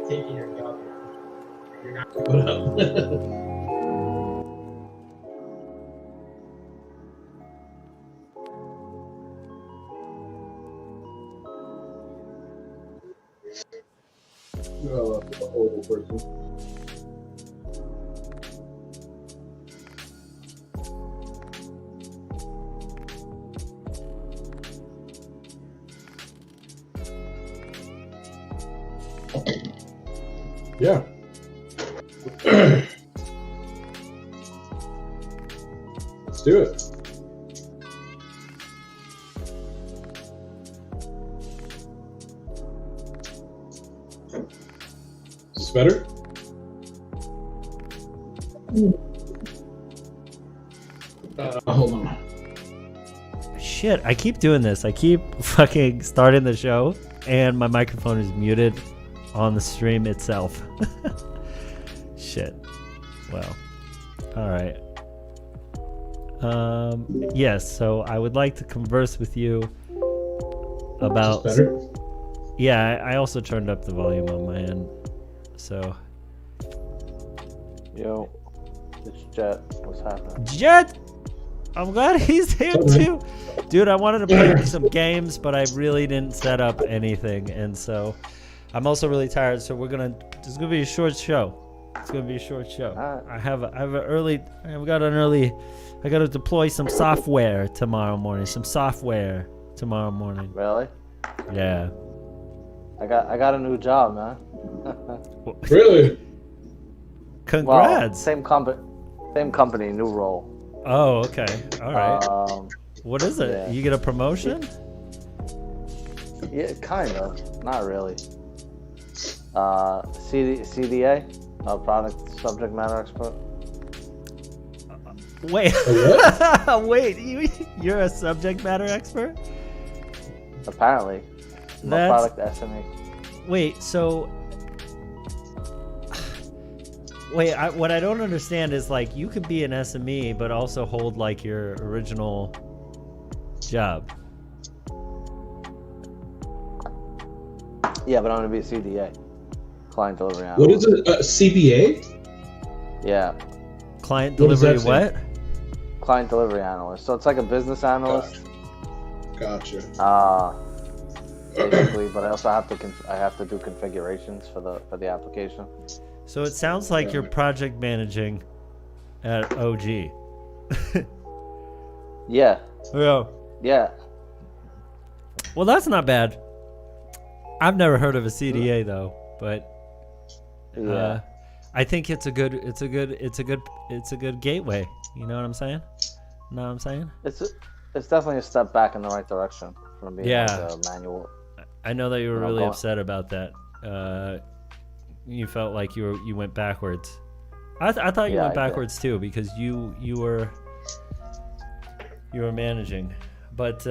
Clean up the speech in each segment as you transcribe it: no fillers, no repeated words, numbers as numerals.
Taking your job. You're not going to put up. Oh, a horrible person. Yeah. Let's do it. Is this better? Hold on. Shit, I keep doing this. I keep fucking starting the show and my microphone is muted on the stream itself. Shit. Well. Alright. Yes, so I would like to converse with you about... Is this better? Yeah, I also turned up the volume on my end. So. Yo, it's Jet. What's happening? Jet! I'm glad he's here too. Dude, I wanted to play some games, but I really didn't set up anything. And so I'm also really tired. So this is going to be a short show. It's going to be a short show. I got to deploy some software tomorrow morning. Really? Yeah. I got a new job, man. Really? Congrats. Well, same company, new role. Oh, okay. All right. What is it? Yeah. You get a promotion? Yeah, kind of. Not really. CDA, product subject matter expert. Wait. Wait. You're a subject matter expert? Apparently. I'm a product SME. Wait. So. Wait, what I don't understand is like you could be an SME but also hold like your original job. Yeah, but I'm gonna be a CDA, client delivery analyst. What is it? CBA? Yeah, Client delivery what? client delivery analyst. So it's like a business analyst. Gotcha. Basically, but I also have to do configurations for the application. So it sounds like you're project managing at OG. Yeah. Yeah. Yeah. Well, that's not bad. I've never heard of a CDA though, but Yeah. I think it's a good gateway. You know what I'm saying? It's definitely a step back in the right direction from being like a manual. I know that you were really upset about that. You felt like you went backwards. I thought you went backwards too because you were managing, but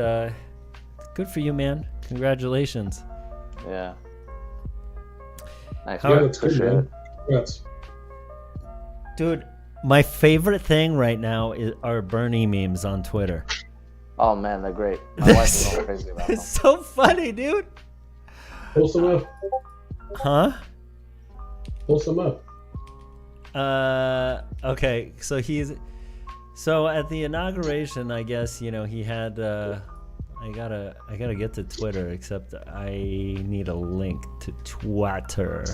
good for you, man. Congratulations. Yeah. Nice. Yeah, that's good, man. Congrats. Dude, my favorite thing right now are Bernie memes on Twitter. Oh man, they're great. My wife is going crazy about them. It's so funny, dude. Pull some up. Huh? Pull some up. Okay, so at the inauguration, I guess, you know, he had I gotta get to Twitter, except I need a link to Twitter.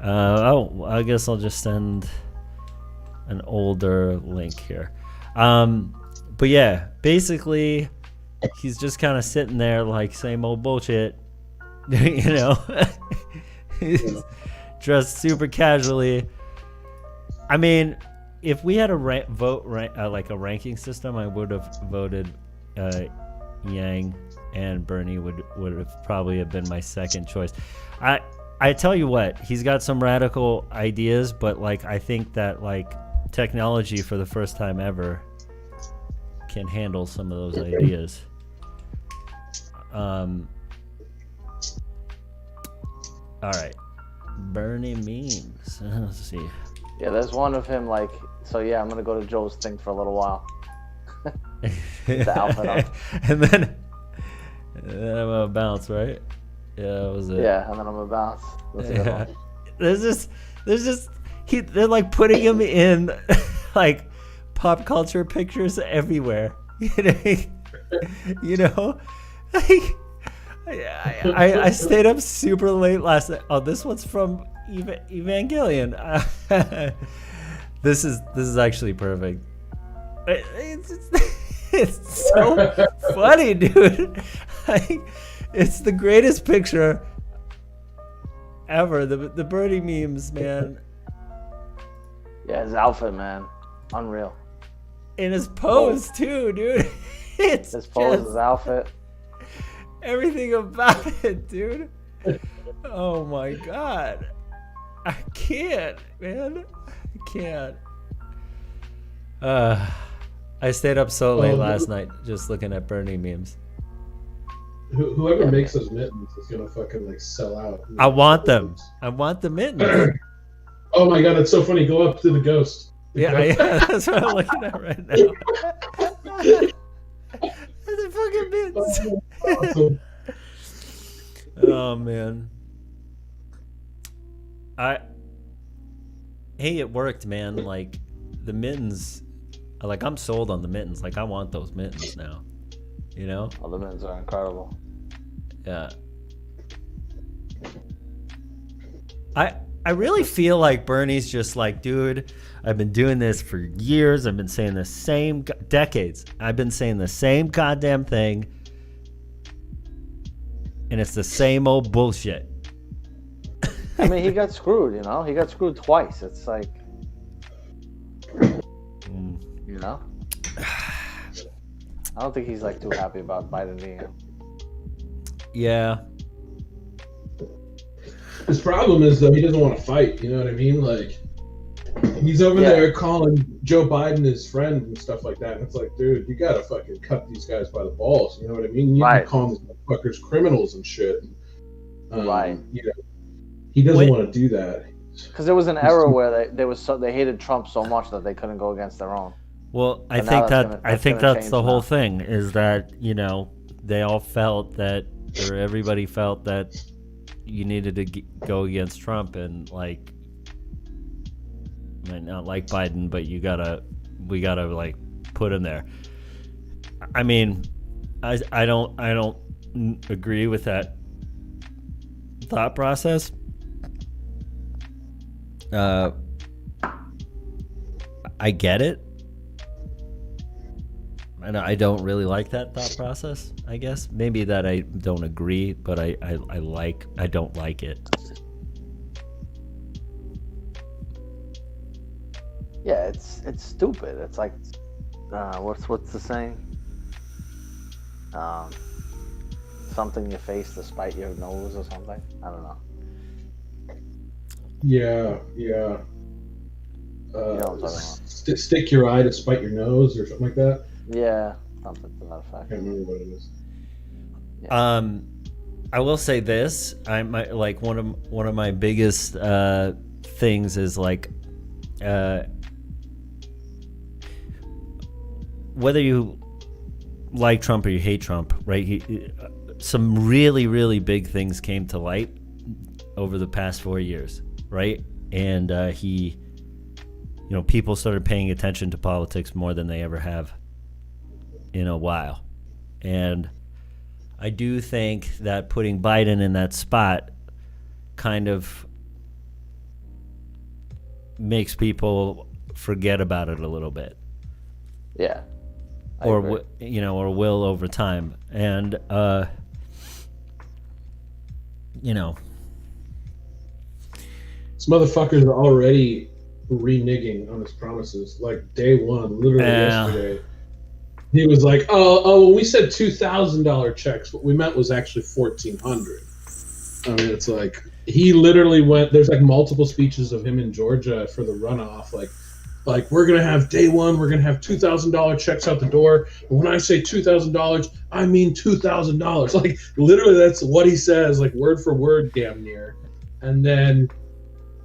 I guess I'll just send an older link here. But yeah, basically he's just kind of sitting there like same old bullshit. You know, he's dressed super casually. I mean, if we had a like a ranking system, I would have voted Yang, and Bernie would have probably have been my second choice. I tell you what, he's got some radical ideas, but like I think that like technology for the first time ever can handle some of those ideas. All right, Bernie memes. Let's see. Yeah, there's one of him like, so yeah, I'm gonna go to Joe's thing for a little while. The outfit on. And then I'm gonna bounce, right? Yeah, that was it. Yeah, and then I'm gonna bounce. That's a good one. There's just they're like putting him in like pop culture pictures everywhere. You know? I stayed up super late last night. Oh, this one's from Evangelion. This is actually perfect. It's so funny, dude. Like, it's the greatest picture ever. The Birdie memes, man. Yeah, his outfit, man, unreal. And his pose too, dude. It's his pose, his outfit. Everything about it, dude. Oh my god. I can't, man. I can't. I stayed up so late last night just looking at Bernie memes. Whoever makes those mittens is gonna fucking like sell out. I want them. I want the mittens. Oh my god, that's so funny. Go up to the ghost. Yeah, that's what I'm looking at right now. The fucking mittens. Awesome. Oh man. Hey, it worked, man. Like the mittens, like I'm sold on the mittens. Like I want those mittens now. You know? Oh, the mittens are incredible. Yeah. I really feel like Bernie's just like, dude, I've been doing this for years. I've been saying the same decades. I've been saying the same goddamn thing. And it's the same old bullshit. I mean, he got screwed, you know? He got screwed twice. It's like, you know? I don't think he's like too happy about Biden being him. Yeah. His problem is though he doesn't want to fight. You know what I mean? Like he's over there calling Joe Biden his friend and stuff like that. And it's like, dude, you gotta fucking cut these guys by the balls. You know what I mean? You need to call these motherfuckers criminals and shit. Right. You know, he doesn't want to do that. Because there was an era where they hated Trump so much that they couldn't go against their own. Well, I think that's the whole thing is that, you know, they all felt that, or everybody felt that you needed to go against Trump and like, I might not like Biden, but we gotta like put him there. I mean, I don't agree with that thought process. I get it. And I don't really like that thought process, I guess. Maybe that I don't agree, but I don't like it. Yeah, it's stupid. It's like what's the saying? Something in your face to spite your nose or something. I don't know. Yeah. You know what I'm talking about. Stick your eye to spite your nose or something like that. Yeah, something to that effect. I can't remember what it is. Yeah. I will say this. Like one of my biggest things is like whether you like Trump or you hate Trump, right? Some really, really big things came to light over the past 4 years, right? And people started paying attention to politics more than they ever have in a while. And I do think that putting Biden in that spot kind of makes people forget about it a little bit. Yeah. Or will over time. And this motherfuckers are already reneging on his promises. Like day one, literally yesterday, he was like, "Oh, when we said $2,000 checks, what we meant was actually $1,400." I mean, it's like he literally went. There's like multiple speeches of him in Georgia for the runoff, like we're gonna have day one, we're gonna have $2,000 checks out the door. And when I say $2,000, I mean $2,000. Like literally, that's what he says, like word for word, damn near. And then,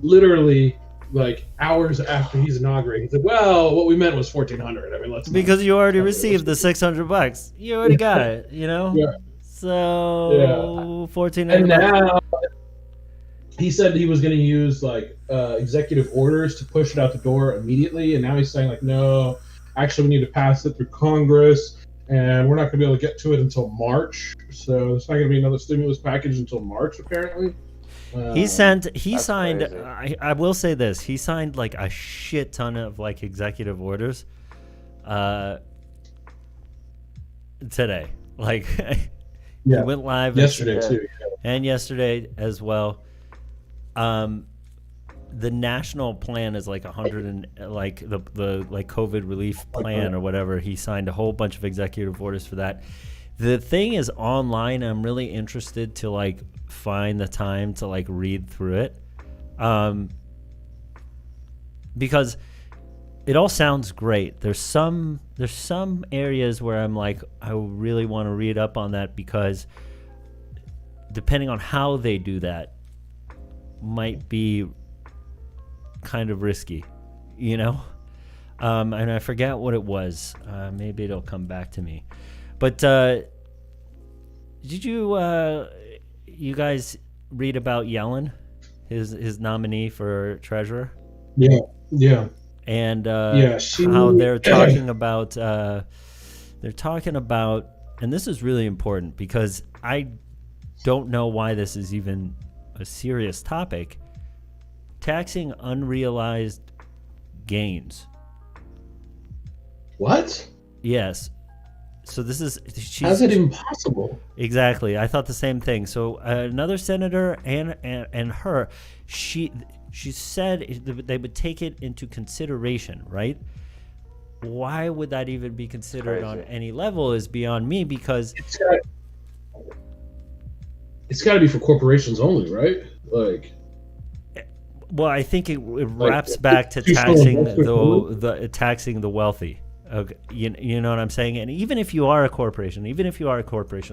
literally, like hours after he's inaugurated, he's like, "Well, what we meant was $1,400." I mean, because you already received the $600. You already got it, you know. Yeah. So $1,400. And now he said he was going to use like executive orders to push it out the door immediately, and now he's saying like, no, actually we need to pass it through Congress, and we're not going to be able to get to it until March. So there's not going to be another stimulus package until March, apparently. He signed. Crazy. I will say this: he signed like a shit ton of like executive orders today. Like he went live yesterday too, and yesterday as well. The national plan is like 100 and like the like COVID relief plan or whatever. He signed a whole bunch of executive orders for that. The thing is online. I'm really interested to like find the time to like read through it, because it all sounds great. There's some areas where I'm like, I really want to read up on that, because depending on how they do that might be kind of risky, you know. And I forget what it was. Maybe it'll come back to me. But did you you guys read about Yellen, his nominee for treasurer? Yeah, yeah, And yeah. how they're talking about and this is really important because I don't know why this is even a serious topic. Taxing unrealized gains. What? Yes. So this is how's it impossible? Exactly. I thought the same thing. So another senator and her, she said they would take it into consideration, right? Why would that even be considered on any level is beyond me, because it's got to be for corporations only, right? Like, well, I think it wraps back to taxing taxing the wealthy. Okay, you know what I'm saying? And even if you are a corporation,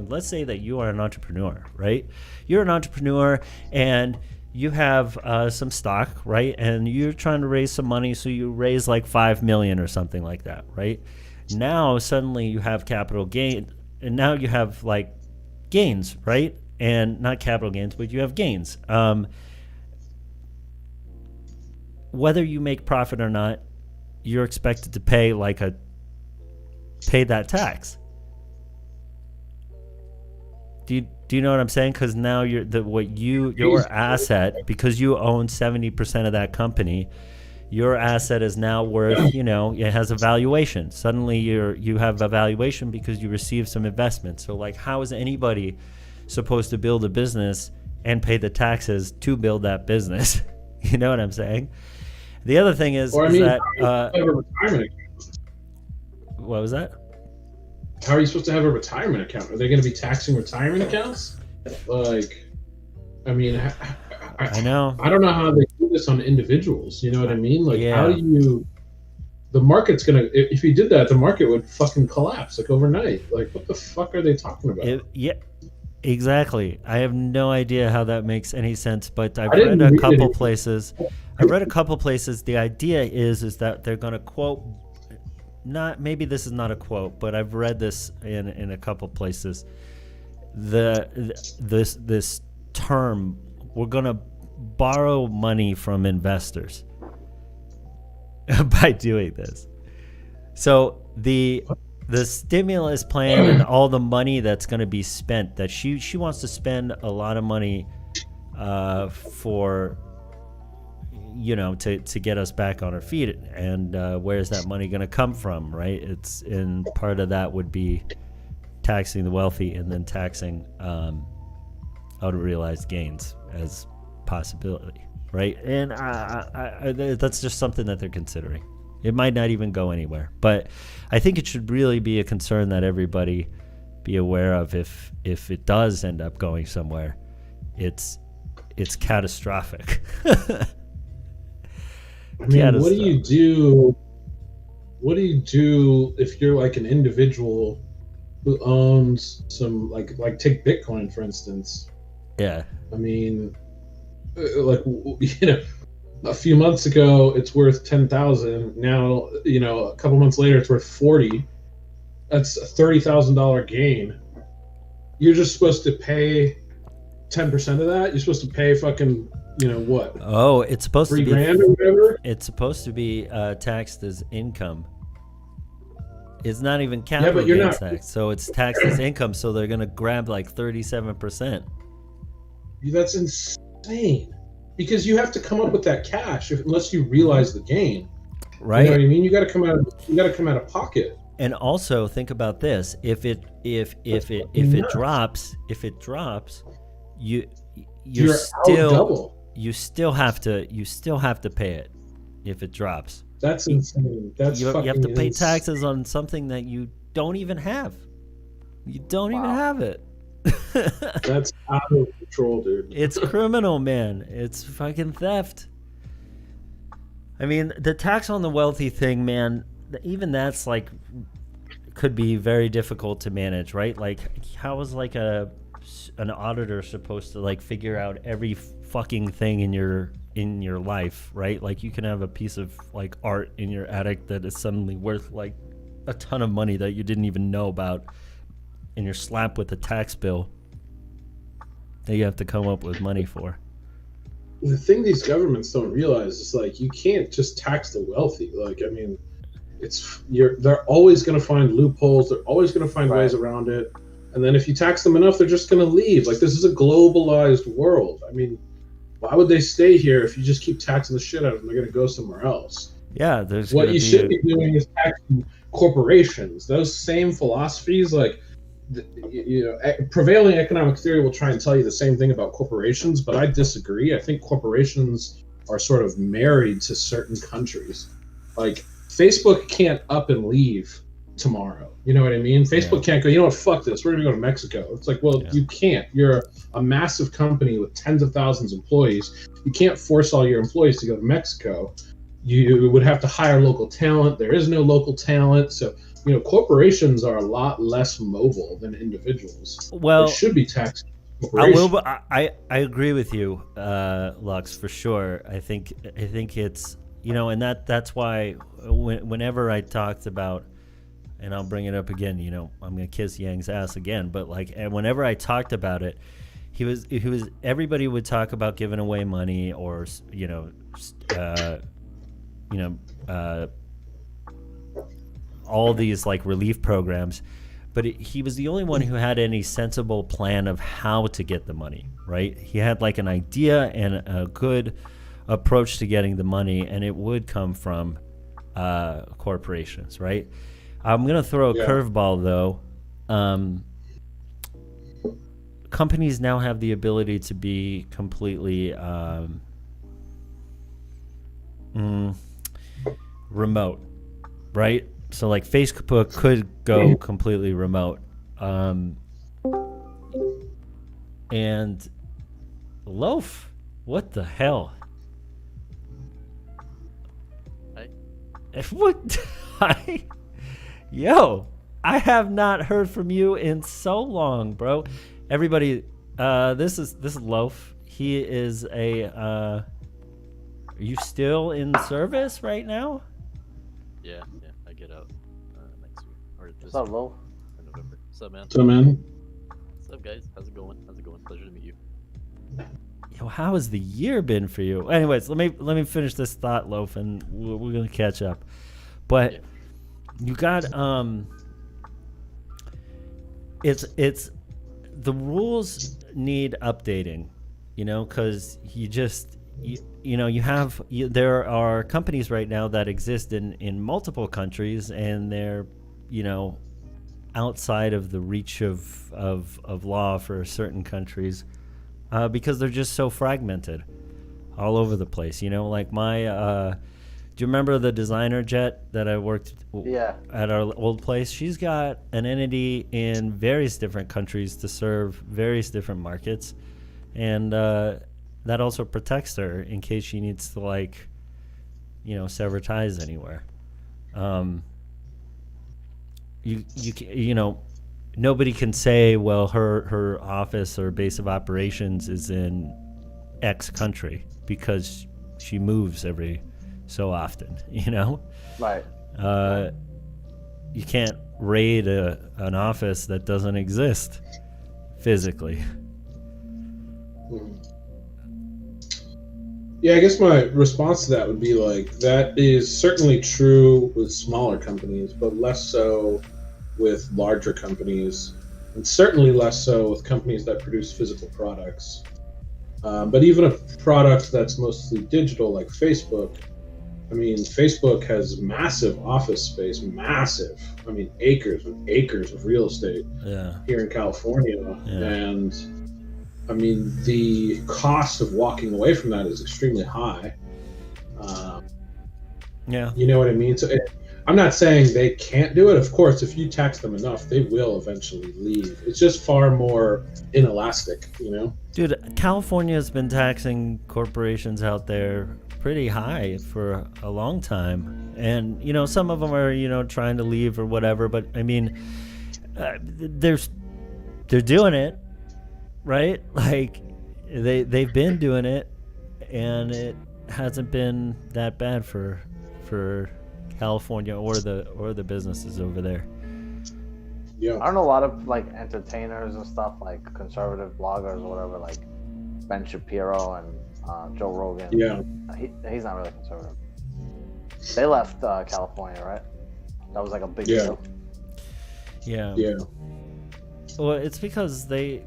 let's say that you are an entrepreneur, right? You're an entrepreneur and you have some stock, right? And you're trying to raise some money, so you raise like 5 million or something like that, right? Now suddenly you have capital gain, and now you have like gains, right? And not capital gains, but you have gains. Whether you make profit or not, you're expected to pay that tax. Do you know what I'm saying? Because now your asset, because you own 70% of that company, your asset is now worth, it has a valuation. Suddenly you have a valuation because you received some investment. So like, how is anybody supposed to build a business and pay the taxes to build that business? You know what I'm saying? The other thing is that what was that? How are you supposed to have a retirement account? Are they going to be taxing retirement accounts? Like, I mean, I know. I don't know how they do this on individuals. You know what I mean? Like, how do you? The market's gonna. If you did that, the market would fucking collapse like overnight. Like, what the fuck are they talking about? Yeah, exactly. I have no idea how that makes any sense. But I've read a couple places. The idea is that they're gonna quote. Maybe this is not a quote, but I've read this in a couple places. This term, we're gonna borrow money from investors by doing this. So the stimulus plan and all the money that's going to be spent, that she wants to spend a lot of money for to get us back on our feet, and where's that money going to come from, right? It's in part of that would be taxing the wealthy and then taxing unrealized gains as possibility, right? And that's just something that they're considering. It might not even go anywhere, but I think it should really be a concern that everybody be aware of. If it does end up going somewhere, it's catastrophic. I mean, what do you do? What do you do if you're like an individual who owns some like take Bitcoin for instance? Yeah. I mean, like, a few months ago it's worth 10,000. Now, a couple months later it's worth 40. That's a $30,000 gain. You're just supposed to pay 10% of that. You're supposed to pay fucking, what? Oh, it's supposed to be $3,000 or whatever. It's supposed to be taxed as income. It's not even capital gains tax, so it's taxed as income. So they're gonna grab like 37%. That's insane. Because you have to come up with that cash unless you realize the gain. Right. You know what I mean? You got to come out of pocket. And also think about this: if it drops, you still have to pay it if it drops. That's insane. You have to pay taxes on something that you don't even have. You don't even have it. That's out of control, dude. It's criminal, man. It's fucking theft. I mean, the tax on the wealthy thing, man, even that's like could be very difficult to manage, right? Like, how is like an auditor supposed to like figure out every fucking thing in your life, right? Like, you can have a piece of like art in your attic that is suddenly worth like a ton of money that you didn't even know about, and you're slapped with a tax bill. that you have to come up with money for. The thing these governments don't realize is like you can't just tax the wealthy. Like, I mean, they're always going to find loopholes. They're always going to find ways around it. And then if you tax them enough, they're just going to leave. Like, this is a globalized world. I mean, why would they stay here if you just keep taxing the shit out of them? They're going to go somewhere else. Yeah, there's what you should be doing is taxing corporations. Those same philosophies, like, prevailing economic theory will try and tell you the same thing about corporations, but I disagree. I think corporations are sort of married to certain countries. Like, Facebook can't up and leave tomorrow. You know what I mean? Facebook can't go, you know what, fuck this, we're going to go to Mexico. It's like, well, you can't. You're a massive company with tens of thousands of employees. You can't force all your employees to go to Mexico. You would have to hire local talent. There is no local talent. So, you know, corporations are a lot less mobile than individuals. Well, they should be taxed. I agree with you, Lux, for sure. I think it's, you know, and that's why whenever I talked about, and I'll bring it up again, you know, I'm gonna kiss Yang's ass again, but like, and whenever I talked about it, he was everybody would talk about giving away money or all these like relief programs, but he was the only one who had any sensible plan of how to get the money, right? He had like an idea and a good approach to getting the money, and it would come from corporations, right? I'm gonna throw a curveball though. Companies now have the ability to be completely remote, right? So like Facebook could go completely remote, and Loaf, what the hell? What? Yo, I have not heard from you in so long, bro. Everybody, this is Loaf. He is are you still in service right now? Yeah, I get out next week or this What's up, Loaf? in November. What's up, man? So, man. What's up, guys? How's it going? Pleasure to meet you. Yo, how has the year been for you? Anyways, let me finish this thought, Loaf, and we're gonna catch up. But you got it's the rules need updating, you know, because there are companies right now that exist in multiple countries, and they're, you know, outside of the reach of law for certain countries, because they're just so fragmented all over the place. You know, like my do you remember the designer Jet that I worked at our old place? She's got an entity in various different countries to serve various different markets, and that also protects her in case she needs to, like, you know, sever ties anywhere. You know, nobody can say, well, her office or base of operations is in X country, because she moves every so often, you know? Right. You can't raid an office that doesn't exist physically. Yeah, I guess my response to that would be like, that is certainly true with smaller companies, but less so with larger companies, and certainly less so with companies that produce physical products. But even a product that's mostly digital, like Facebook, I mean, Facebook has massive office space, massive. I mean, acres and acres of real estate here in California. And I mean, the cost of walking away from that is extremely high. You know what I mean? So I'm not saying they can't do it. Of course, if you tax them enough, they will eventually leave. It's just far more inelastic, you know? Dude, California's been taxing corporations out there pretty high for a long time, and you know, some of them are, you know, trying to leave or whatever, but I mean, they're doing it, right? Like they've been doing it, and it hasn't been that bad for California or the businesses over there. Yeah. I don't know a lot of like entertainers and stuff, like conservative bloggers or whatever, like Ben Shapiro and Joe Rogan. Yeah. He's not really conservative. They left California, right? That was like a big Yeah. deal. Yeah. Yeah. Well, it's because they're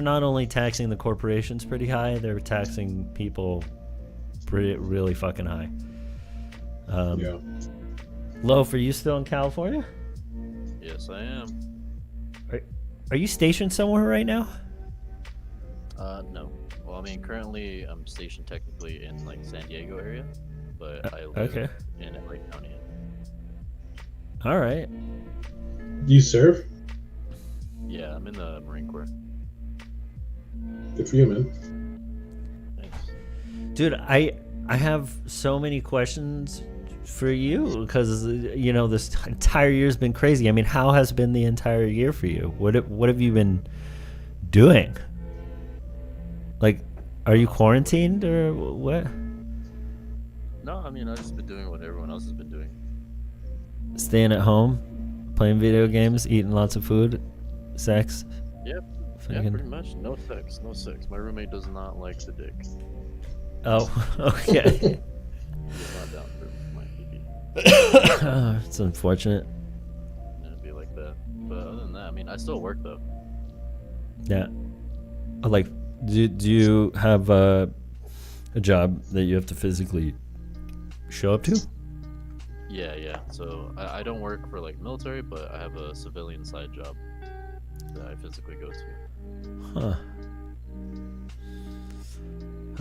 not only taxing the corporations pretty high, they're taxing people really fucking high. Yeah. Loaf, are you still in California? Yes, I am. Are you stationed somewhere right now? No. Well, I mean, currently I'm stationed technically in like San Diego area, but I live Okay. in LA County. All right. Do you serve? Yeah, I'm in the Marine Corps. Good for you, man. Thanks. Dude, I have so many questions for you because this entire year's been crazy. I mean, how has been the entire year for you? What have you been doing? Like, are you quarantined or what? No, I mean, I've just been doing what everyone else has been doing. Staying at home, playing video games, eating lots of food, sex. Yep. Yeah, Fucking- pretty much. No sex. No sex. My roommate does not like the dick. Oh, okay. He's not down for my PP. It's unfortunate. It'd be like that. But other than that, I mean, I still work though. Yeah. Like, do you have a job that you have to physically show up to? Yeah. So I don't work for like military, but I have a civilian side job that I physically go to. Huh.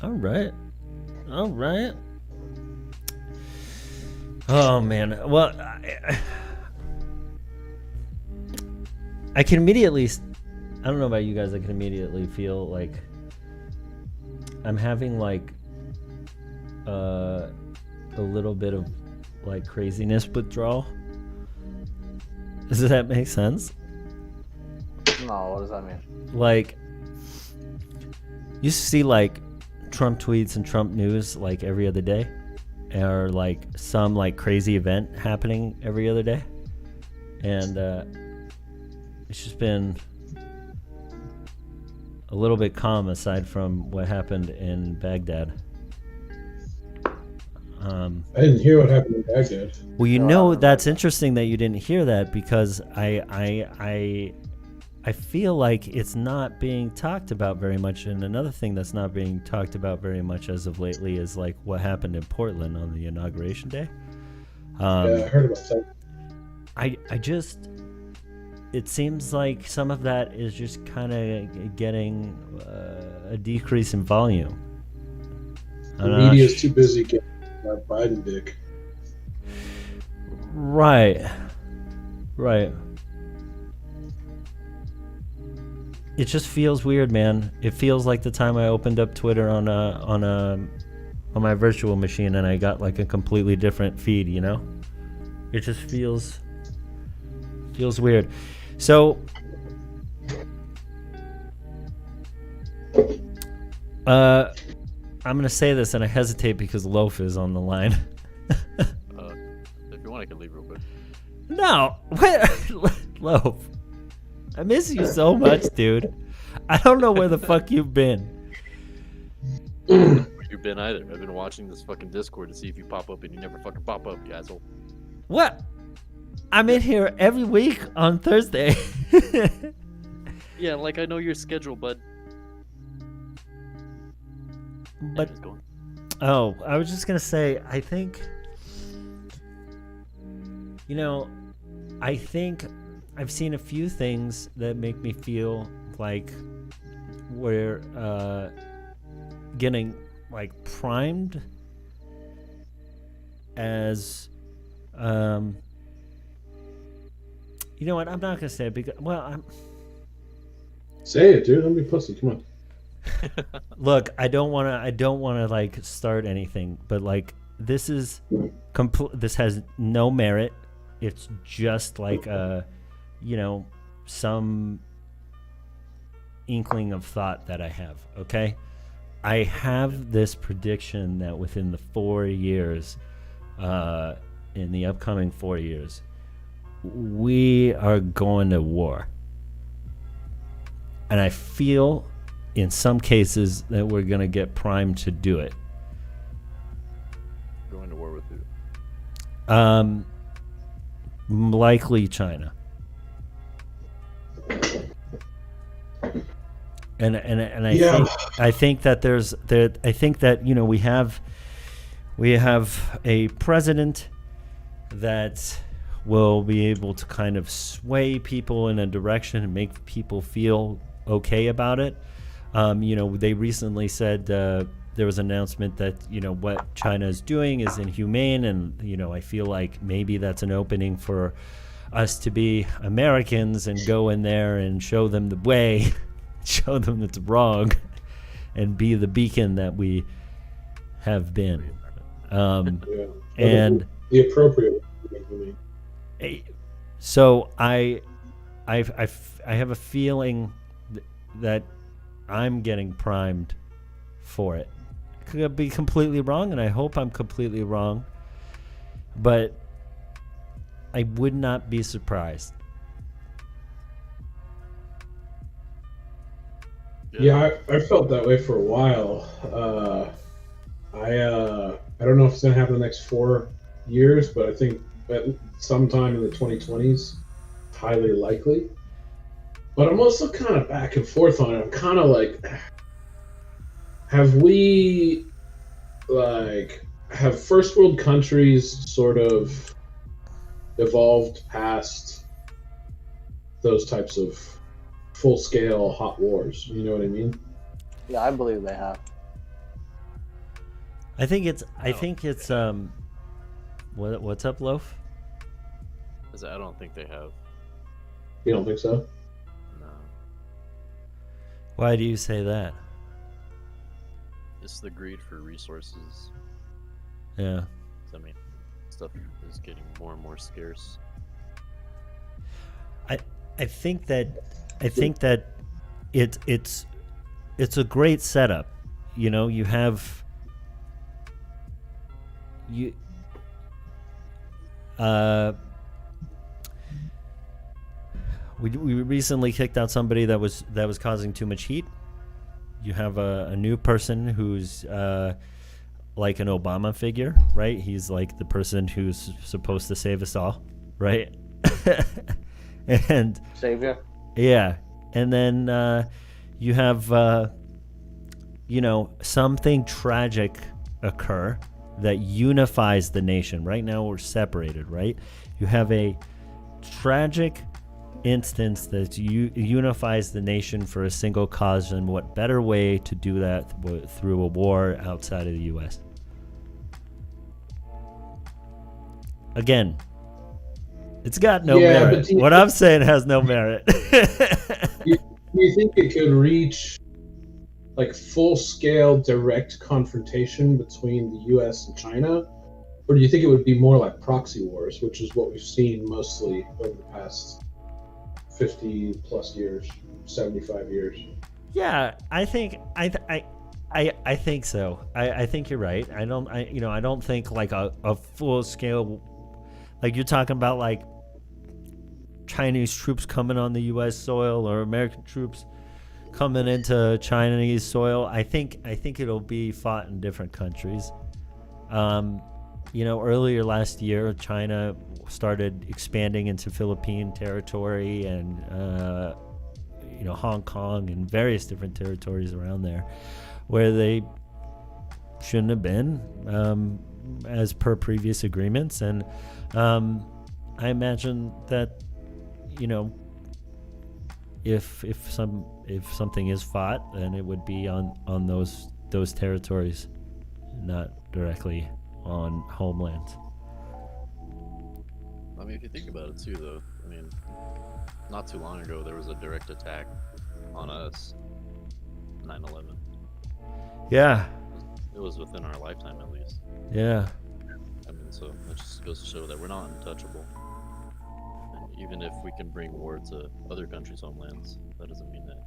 All right. Oh man. Well, I can immediately. I don't know about you guys. I can immediately feel like I'm having like a little bit of like craziness withdrawal. Does that make sense? No, what does that mean? Like, you see like Trump tweets and Trump news like every other day, or like some like crazy event happening every other day, and it's just been a little bit calm aside from what happened in Baghdad. I didn't hear what happened in Baghdad. Well, you No, I know don't that's know. interesting that you didn't hear that because I feel like it's not being talked about very much. And another thing that's not being talked about very much as of lately is like what happened in Portland on the inauguration day. Yeah, I heard about that. I just, it seems like some of that is just kind of getting a decrease in volume. The media's too busy getting that Biden dick. Right. It just feels weird, man. It feels like the time I opened up Twitter on my virtual machine and I got like a completely different feed, you know? It just feels weird. So I'm gonna say this and I hesitate because Loaf is on the line. If you want, I can leave real quick. No, Loaf. I miss you so much, dude. I don't know where the fuck you've been. Where you been either? I've been watching this fucking Discord to see if you pop up, and you never fucking pop up, you asshole. What? I'm in here every week on Thursday. Yeah, like I know your schedule, bud. But Anyways, go on. oh, I was just gonna say, I think, I think I've seen a few things that make me feel like we're getting like primed as you know what, I'm not gonna say it because I'm Say it, dude. Don't be pussy. Come on. look, I don't wanna like start anything, but like this is this has no merit. It's just like some inkling of thought that I have, okay? I have this prediction that within the 4 years, in the upcoming 4 years, we are going to war. And I feel in some cases that we're going to get primed to do it. Going to war with who? Likely China. And I think that we have a president that will be able to kind of sway people in a direction and make people feel okay about it. They recently said there was an announcement that what China is doing is inhumane, and I feel like maybe that's an opening for us to be Americans and go in there and show them the way, show them it's wrong, and be the beacon that we have been. And the appropriate. So I have a feeling that I'm getting primed for it. Could be completely wrong, and I hope I'm completely wrong, but I would not be surprised. Yeah, I felt that way for a while. I don't know if it's gonna happen in the next 4 years, but I think at sometime in the 2020s, highly likely. But I'm also kind of back and forth on it. I'm kind of like, have first world countries sort of evolved past those types of full-scale hot wars? You know what I mean? Yeah, I believe they have. I think it's what's up, Loaf? I don't think they have. You don't think so? No. Why do you say that? It's the greed for resources. Yeah. I mean, stuff is getting more and more scarce. I think that it's a great setup. You have we recently kicked out somebody that was causing too much heat. You have a new person who's like an Obama figure, right? He's like the person who's supposed to save us all, right? And Savior. Yeah, and then you have something tragic occur that unifies the nation. Right now we're separated, right? You have a tragic instance that unifies the nation for a single cause, and what better way to do that through a war outside of the U.S.? Again, it's got no merit. What I'm saying has no merit. Do you think it could reach like full-scale direct confrontation between the U.S. and China? Or do you think it would be more like proxy wars, which is what we've seen mostly over the past 50 plus years, 75 years? Yeah, I think I think so. I think you're right. I don't think like a full scale, like you're talking about like Chinese troops coming on the U.S. soil or American troops coming into Chinese soil. I think it'll be fought in different countries. Earlier last year, China started expanding into Philippine territory and Hong Kong and various different territories around there where they shouldn't have been, as per previous agreements. And I imagine that if something is fought, then it would be on those territories, not directly on homelands. I mean, if you think about it too, though, I mean, not too long ago there was a direct attack on us, 9/11. Yeah. It was within our lifetime, at least. Yeah. I mean, so it just goes to show that we're not untouchable. And even if we can bring war to other countries' homelands, that doesn't mean that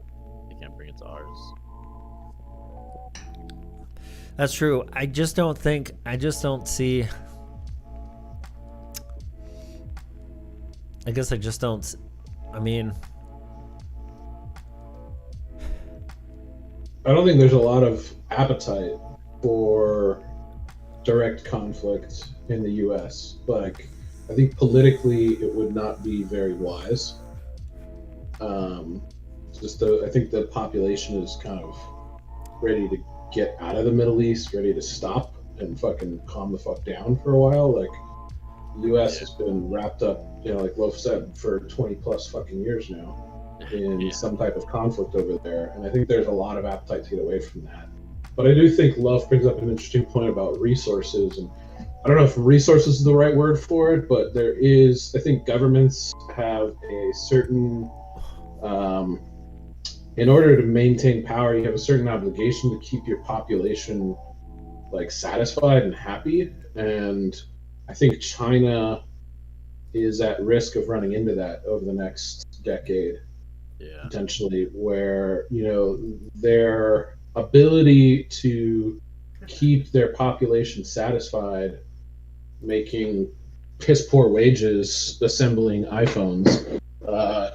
we can't bring it to ours. That's true. I just don't see. I guess I just don't. I mean, I don't think there's a lot of appetite for direct conflict in the U.S. Like, I think politically it would not be very wise. I think the population is kind of ready to get out of the Middle East, ready to stop and fucking calm the fuck down for a while. Like, the U.S. has been wrapped up, like Loaf said, for 20 plus fucking years now in some type of conflict over there. And I think there's a lot of appetite to get away from that. But I do think Loaf brings up an interesting point about resources. And I don't know if resources is the right word for it, but I think governments have a certain, in order to maintain power, you have a certain obligation to keep your population like satisfied and happy. And I think China is at risk of running into that over the next decade, potentially, where their ability to keep their population satisfied, making piss poor wages, assembling iPhones,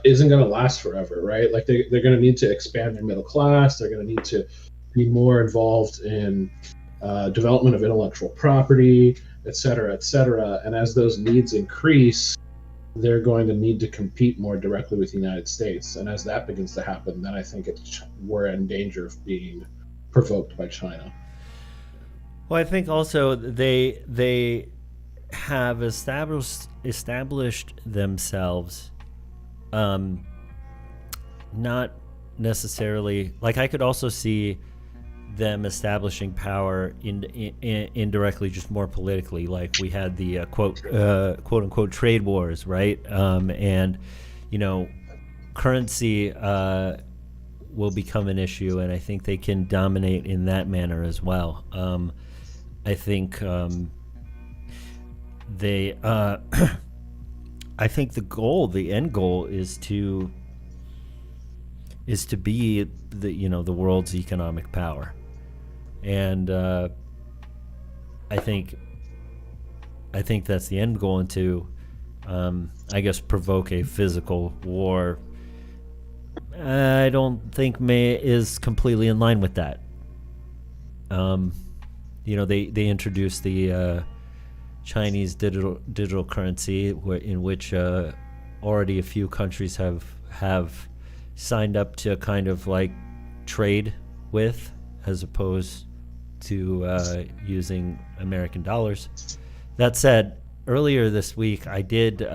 isn't going to last forever, right? Like they're going to need to expand their middle class. They're going to need to be more involved in development of intellectual property, et cetera, et cetera. And as those needs increase, they're going to need to compete more directly with the United States. And as that begins to happen, then I think we're in danger of being provoked by China. well, I think also they have established themselves, not necessarily like I could also see them establishing power indirectly, just more politically. Like we had the quote unquote trade wars, right? And currency will become an issue, and I think they can dominate in that manner as well. I think they I think the end goal is to be the world's economic power. And I think that's the end goal, and to I guess provoke a physical war, I don't think is completely in line with that. They introduced the Chinese digital currency, in which already a few countries have signed up to kind of like trade with, as opposed to using American dollars. That said, earlier this week I did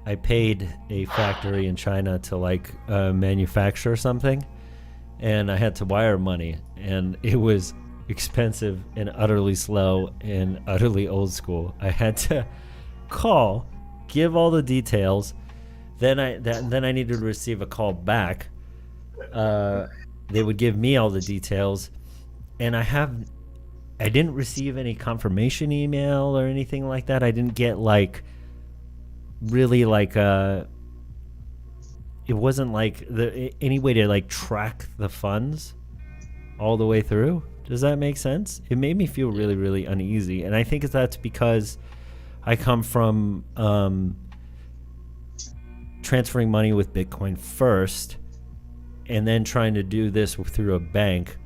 I paid a factory in China to manufacture something, and I had to wire money, and it was expensive and utterly slow and utterly old school. I had to call, give all the details, then I needed to receive a call back. They would give me all the details, and I didn't receive any confirmation email or anything like that. I didn't get it wasn't any way to track the funds all the way through. Does that make sense? It made me feel really, really uneasy, and I think that's because I come from transferring money with Bitcoin first, and then trying to do this through a bank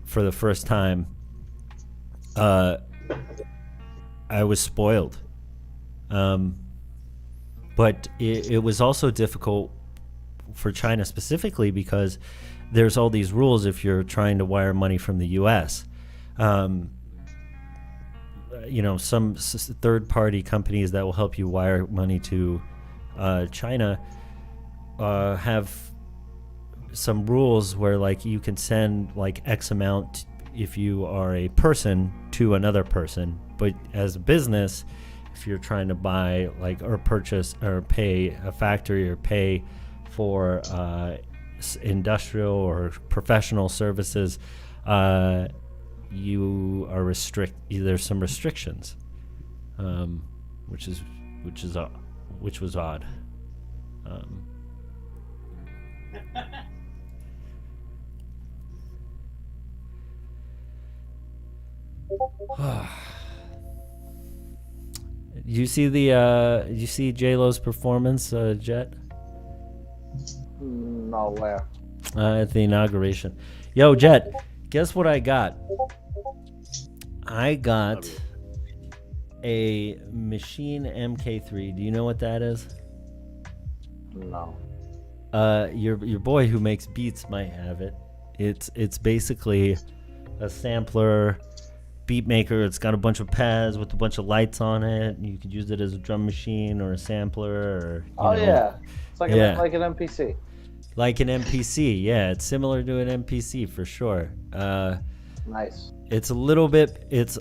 for the first time. I was spoiled. But it was also difficult for China specifically because there's all these rules if you're trying to wire money from the U.S. Some third-party companies that will help you wire money to China have some rules where you can send X amount if you are a person to another person, but as a business, if you're trying to buy or purchase or pay a factory or pay for industrial or professional services, you are there's some restrictions, which was odd. You see you see J-Lo's performance, Jet? No, where? At the inauguration. Yo, Jet, guess what I got? I got a Machine MK3. Do you know what that is? No. Your boy who makes beats might have it. It's basically a sampler, beat maker. It's got a bunch of pads with a bunch of lights on it. You could use it as a drum machine or a sampler, or Yeah, it's like like an MPC. Like an MPC, yeah. It's similar to an MPC for sure. Nice. It's a little bit. It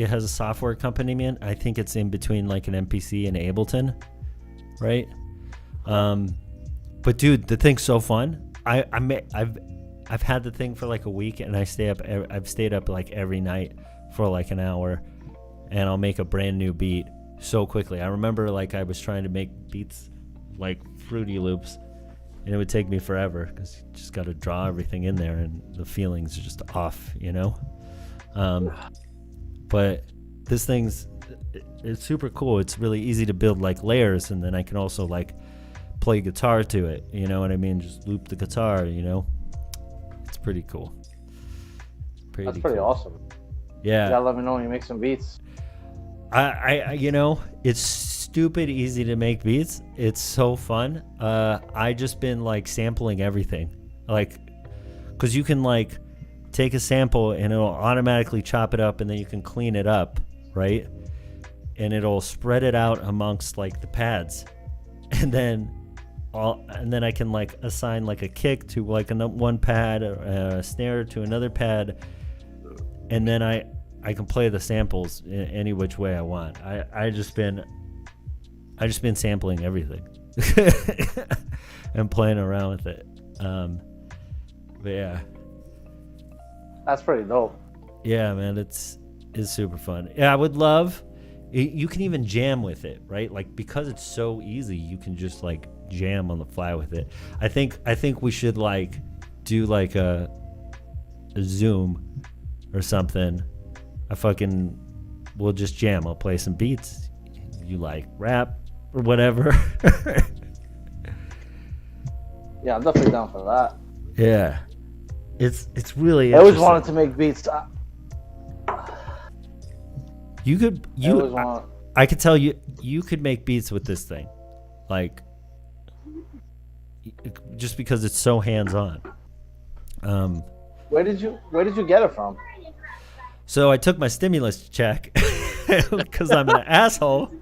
has a software accompaniment. I think it's in between like an MPC and Ableton, right? But dude, the thing's so fun. I've had the thing for like a week, and I've stayed up like every night for like an hour, and I'll make a brand new beat so quickly. I remember like I was trying to make beats like Fruity Loops, and it would take me forever because you just got to draw everything in there, and the feelings are just off, But this it's super cool. It's really easy to build like layers, and then I can also like play guitar to it. You know what I mean? Just loop the guitar. It's pretty cool. That's pretty awesome. Yeah. You gotta let me know when you make some beats. It's stupid easy to make beats. It's so fun. I just been like sampling everything, like, cause you can like take a sample and it'll automatically chop it up, and then you can clean it up, right? And it'll spread it out amongst like the pads, and then I can like assign like a kick to like one pad, a snare to another pad, and then I can play the samples in any which way I want. I just been sampling everything and playing around with it. But yeah. That's pretty dope. Yeah, man, it's super fun. Yeah, I would love. You can even jam with it, right? Like, because it's so easy, you can just like jam on the fly with it. I think we should like do like a Zoom or something. We'll just jam. I'll play some beats. You like rap or whatever. Yeah, I'm definitely down for that. Yeah, it's really. I always wanted to make beats. I could tell you could make beats with this thing, like, just because it's so hands-on. Where did you get it from? So I took my stimulus check because I'm an asshole.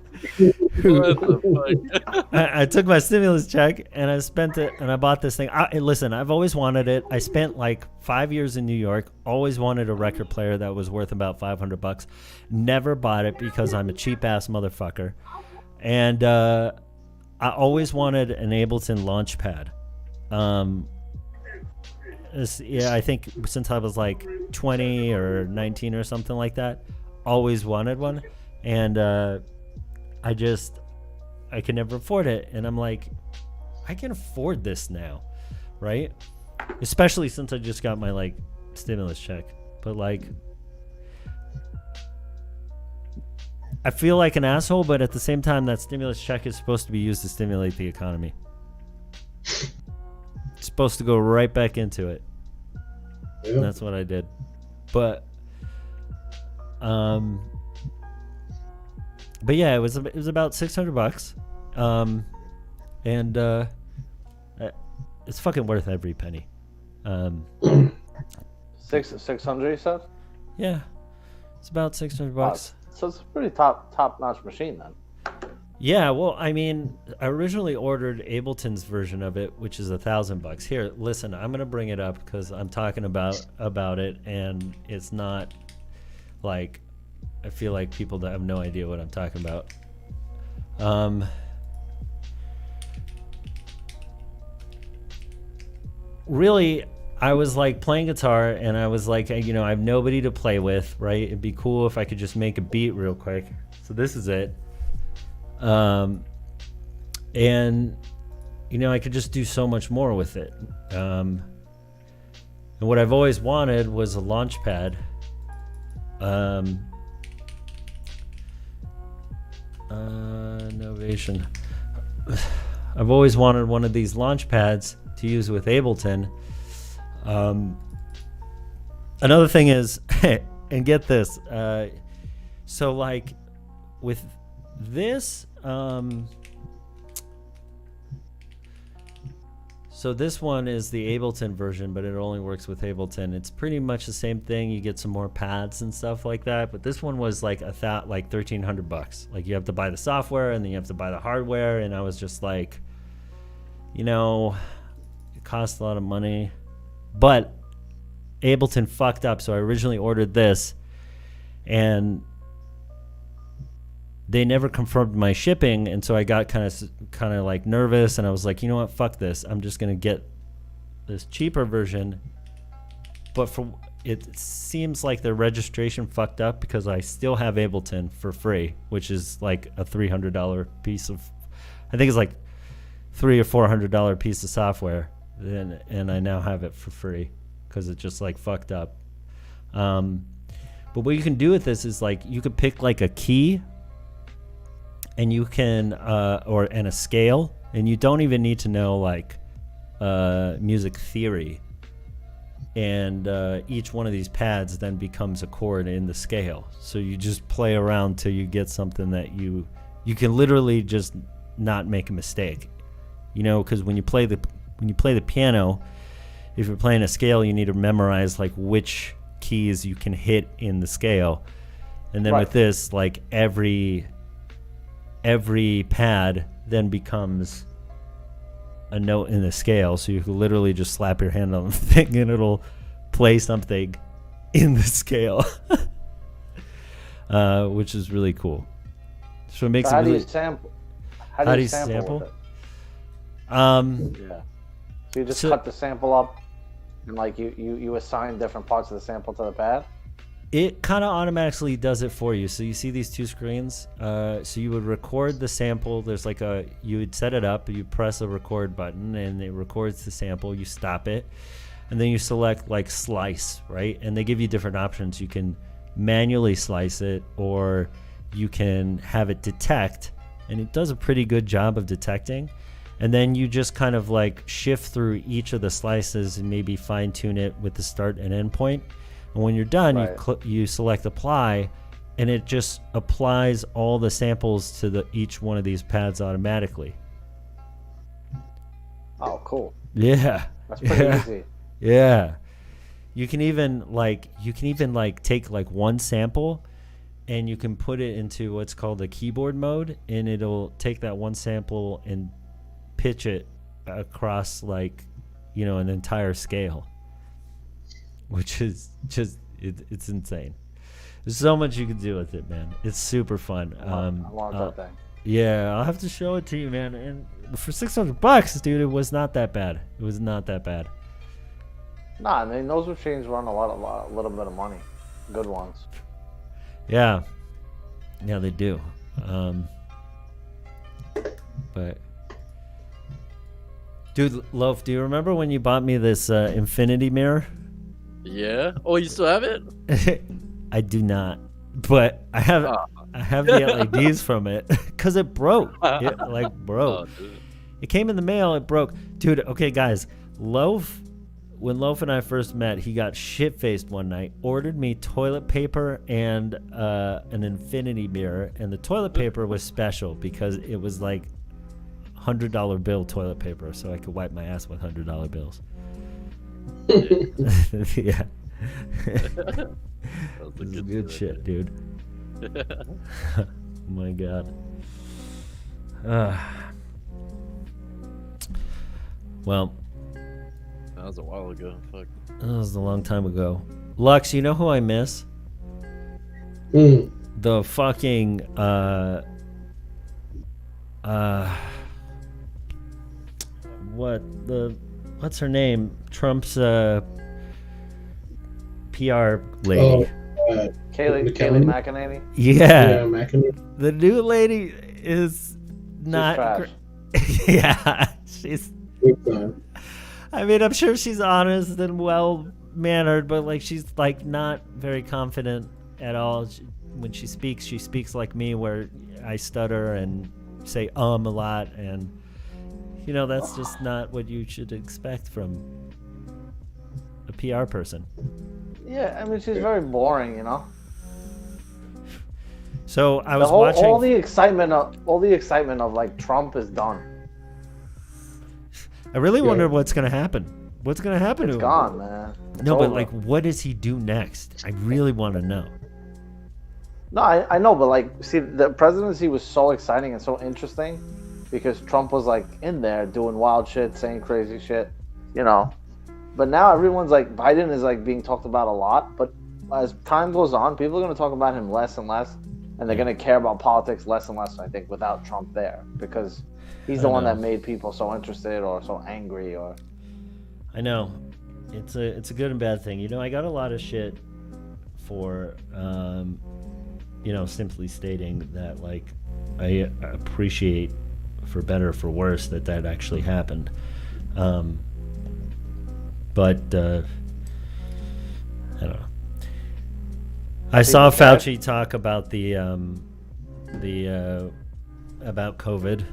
I took my stimulus check and I spent it, and I bought this thing. Listen, I've always wanted it. I spent like 5 years in New York. Always wanted a record player that was worth about $500. Never bought it because I'm a cheap ass motherfucker. And I always wanted an Ableton Launchpad. I think since I was like 20 or 19 or something like that, always wanted one, and I could never afford it. And I'm like, I can afford this now, right? Especially since I just got my like stimulus check. But like, I feel like an asshole, but at the same time, that stimulus check is supposed to be used to stimulate the economy. It's supposed to go right back into it. Yeah. And that's what I did. But yeah, it was about $600. And it's fucking worth every penny. 600, you said? Yeah, it's about $600. So it's a pretty top-notch machine then. Yeah, well, I mean, I originally ordered Ableton's version of it, which is $1,000. Here, listen, I'm gonna bring it up because I'm talking about it, and it's not like, I feel like people that have no idea what I'm talking about. Really, I was like playing guitar, and I was like, I have nobody to play with, right? It'd be cool if I could just make a beat real quick. So this is it. And I could just do so much more with it. And what I've always wanted was a launch pad. Innovation. I've always wanted one of these launch pads to use with Ableton. Another thing is, and get this, so like with this, so this one is the Ableton version, but it only works with Ableton. It's pretty much the same thing. You get some more pads and stuff like that, but this one was like like $1,300. Like you have to buy the software and then you have to buy the hardware, and I was just like, you know, it costs a lot of money, but Ableton fucked up. So I originally ordered this, and they never confirmed my shipping, and so I got kind of like nervous, and I was like, you know what, fuck this. I'm just gonna get this cheaper version. But for it seems like their registration fucked up because I still have Ableton for free, which is like a $300 piece of, I think it's like $300 or $400 piece of software, and I now have it for free because it just like fucked up. But what you can do with this is like you could pick like a key, and you can and a scale, and you don't even need to know like music theory, and each one of these pads then becomes a chord in the scale. So you just play around till you get something that you can literally just not make a mistake, you know, because when you play the piano, if you're playing a scale, you need to memorize like which keys you can hit in the scale, and then Right. with this, like every pad then becomes a note in the scale, so you can literally just slap your hand on the thing and it'll play something in the scale. Which is really cool. So it makes So how it do really... you sample? How do you sample? with it? Yeah. So you just So- cut the sample up, and like you assign different parts of the sample to the pad. It kind of automatically does it for you. So you see these two screens. So you would record the sample. There's like you would set it up. You press a record button and it records the sample. You stop it, and then you select like slice, right? And they give you different options. You can manually slice it, or you can have it detect, and it does a pretty good job of detecting. And then you just kind of like shift through each of the slices and maybe fine tune it with the start and end point. And when you're done, Right. you select apply, and it just applies all the samples to each one of these pads automatically. Oh, cool. Yeah. That's pretty easy. Yeah. You can even take like one sample, and you can put it into what's called the keyboard mode, and it'll take that one sample and pitch it across like, you know, an entire scale. Which is just it's insane. There's so much you can do with it, man. It's super fun. I want that thing. Yeah, I'll have to show it to you, man. And for $600, dude, it was not that bad. It was not that bad. Nah, I mean those machines run a little bit of money. Good ones. Yeah, they do. But dude, Loaf, do you remember when you bought me this infinity mirror? Yeah. Oh, you still have it? I do not, but I have the LEDs from it because it broke. It like broke. Oh, dude. It came in the mail. It broke, dude. Okay, guys, when Loaf and I first met, he got shit-faced one night, ordered me toilet paper and an infinity mirror, and the toilet paper was special because it was like $100 bill toilet paper, so I could wipe my ass with $100 bills. Yeah. That was This is a good right shit, there. dude. Oh my god. Well, That was a while ago. Fuck. that was a long time ago. Lux, you know who I miss? Mm. The fucking what's her name? Trump's PR lady. Kaylee McKellen? McEnany. Yeah. McEnany. The new lady is not trash. yeah, she's Big time. I mean, I'm sure she's honest and well mannered, but like she's like not very confident at all. When she speaks like me, where I stutter and say a lot, and that's just not what you should expect from a PR person. Yeah, I mean, she's very boring, So I was watching all the excitement of like Trump is done. I really wonder what's gonna happen. What's gonna happen It's to him? gone, man. It's No, over. but like, what does he do next? I really want to know. No, I know, but like, see, the presidency was so exciting and so interesting because Trump was like in there doing wild shit, saying crazy shit, But now everyone's like, Biden is like being talked about a lot, but as time goes on, people are going to talk about him less and less, and they're going to care about politics less and less, I think, without Trump there, because he's the one that made people so interested or so angry. Or I know, it's a good and bad thing. I got a lot of shit for, simply stating that, like, I appreciate, for better or for worse, that actually happened. But I don't know. I saw Fauci talk about the about COVID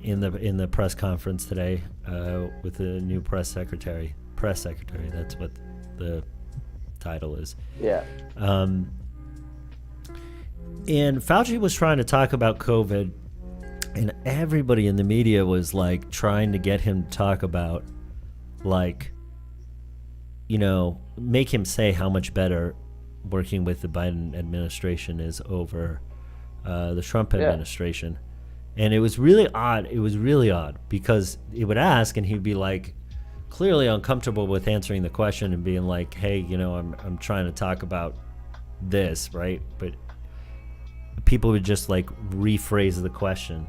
in the press conference today with the new press secretary. That's what the title is. Yeah. And Fauci was trying to talk about COVID, and everybody in the media was like trying to get him to talk about, like, make him say how much better working with the Biden administration is over the Trump administration. And it was really odd. Because it would ask, and he'd be like clearly uncomfortable with answering the question and being like, hey, I'm trying to talk about this, right? But people would just like rephrase the question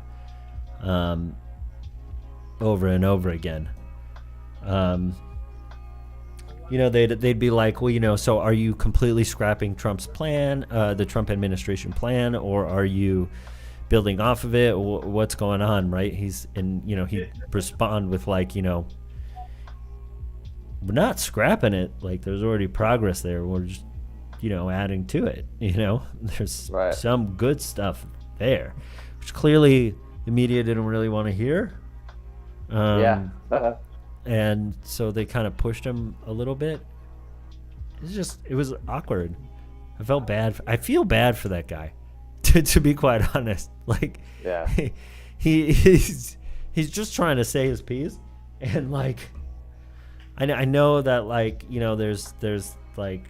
over and over again. They'd be like, well, so are you completely scrapping Trump's plan, the Trump administration plan, or are you building off of it? What's going on, right? He'd respond with like, we're not scrapping it. Like, there's already progress there. We're just, adding to it. There's some good stuff there, which clearly the media didn't really want to hear. And so they kind of pushed him a little bit. It was awkward. I felt bad. I feel bad for that guy, to be quite honest. Like, yeah, he's just trying to say his piece, and like, I know that, like, there's like